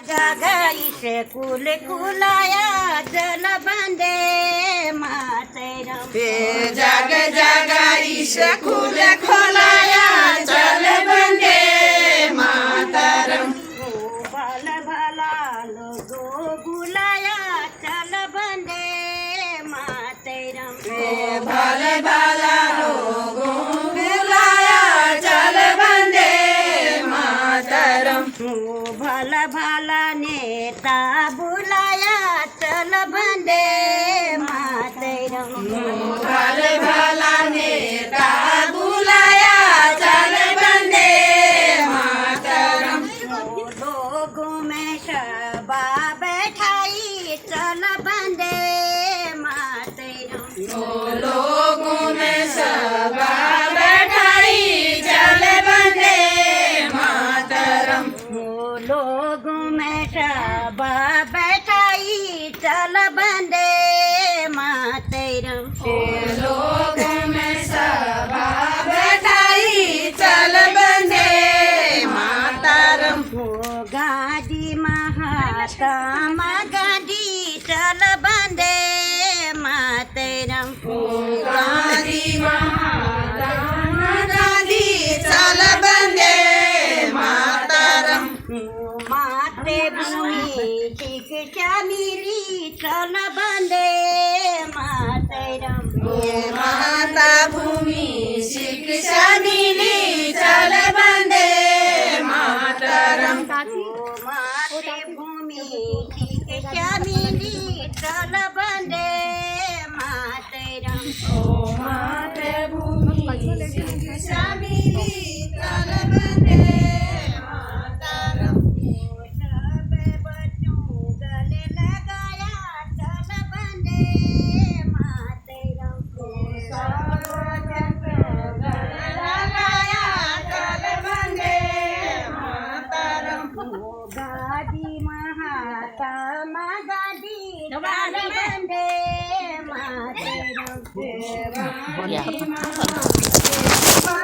जागाईश कुल कुलाया जल बंदे मातेरम जाग जागाईश कुल खोलाया चल बंदे मातरम भल भला लोगो बुलाया चल बंदे मातेरम भल भला लोगों बुलाया चल बंदे मातरम भल भला नेता बुलाया चल बंदे मातेरम भल भला नेता बुलाया चल बंदे मातरम लोगों में शबा बैठाई चल बंदे मातेरम लोगों में सभा बैठाई चल बंदे मातरम लोगों में शबा बैठाई चल बंदे मातेरम लोगों में सभा बैठाई चल बंदे मातरम गाड़ी महात्मा गाड़ी चल बंदे मातेरम गांधी महात्मा गांधी चल बंदे मातरम मातृभूमि शिक्षा मिली चल बंदे मातेरम माता भूमि शिक्षा मिली चल बंदे मातरम मातृभूमि शिक्षा मिली चल बंदे मातेरम मातृभूमि शिक्षा मिली चल बंदे मातरम सब बच्चों गले लगाया चल बंदे मातेरम लगाया चल बंदे मातरम गाड़ी महात्मा गाड़ी चल बंदे मातेरम गांधी महात्मा